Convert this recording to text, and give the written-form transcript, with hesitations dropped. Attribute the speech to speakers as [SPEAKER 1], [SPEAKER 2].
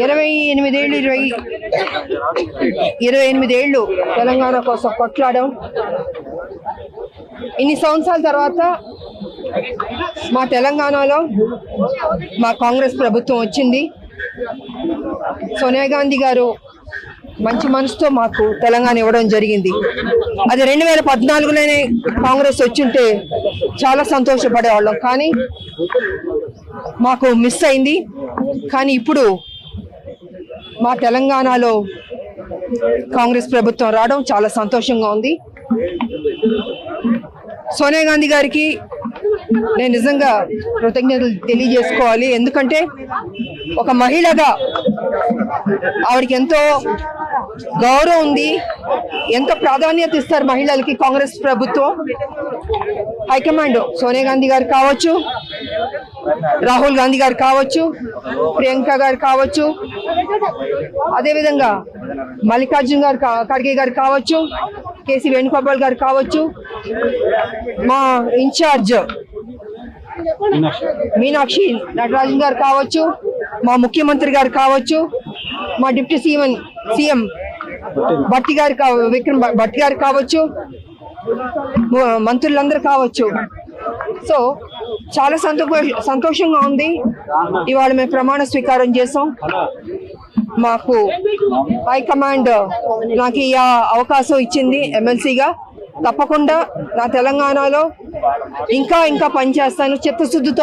[SPEAKER 1] 28 ఏళ్ళు తెలంగాణ కోసం కొట్లాడాం. ఇన్ని సంవత్సరాల తర్వాత మా తెలంగాణలో మా కాంగ్రెస్ ప్రభుత్వం వచ్చింది. సోనియా గాంధీ గారు మంచి మనసుతో మాకు తెలంగాణ ఇవ్వడం జరిగింది. అది 2014లోనే కాంగ్రెస్ వచ్చింటే చాలా సంతోషపడేవాళ్ళం, కానీ మాకు మిస్ అయింది. కానీ ఇప్పుడు మా తెలంగాణలో కాంగ్రెస్ ప్రభుత్వం రావడం చాలా సంతోషంగా ఉంది. సోనియా గాంధీ గారికి నేను నిజంగా కృతజ్ఞతలు తెలియజేసుకోవాలి. ఎందుకంటే ఒక మహిళగా ఆవిడకి ఎంతో గౌరవం ఉంది, ఎంతో ప్రాధాన్యత ఇస్తారు మహిళలకి కాంగ్రెస్ ప్రభుత్వం. హైకమాండ్ సోనియా గాంధీ గారు కావచ్చు, రాహుల్ గాంధీ గారు కావచ్చు, ప్రియాంక గారు కావచ్చు, అదేవిధంగా మల్లికార్జున్ గారు ఖర్గే గారు కావచ్చు, కేసీ వేణుగోపాల్ గారు కావచ్చు, మా ఇన్ఛార్జ్ మీనాక్షి నటరాజన్ గారు కావచ్చు, మా ముఖ్యమంత్రి గారు కావచ్చు, మా డిప్యూటీ సీఎం విక్రమ్ భట్టి గారు కావచ్చు, మంత్రులందరూ కావచ్చు. సో చాలా సంతోషంగా ఉంది. ఇవాళ మేము ప్రమాణ స్వీకారం చేసాం. మాకు హైకమాండ్ నాకు ఈ అవకాశం ఇచ్చింది ఎమ్మెల్సీగా. తప్పకుండా నా తెలంగాణలో ఇంకా పనిచేస్తాను చిత్తశుద్ధితో.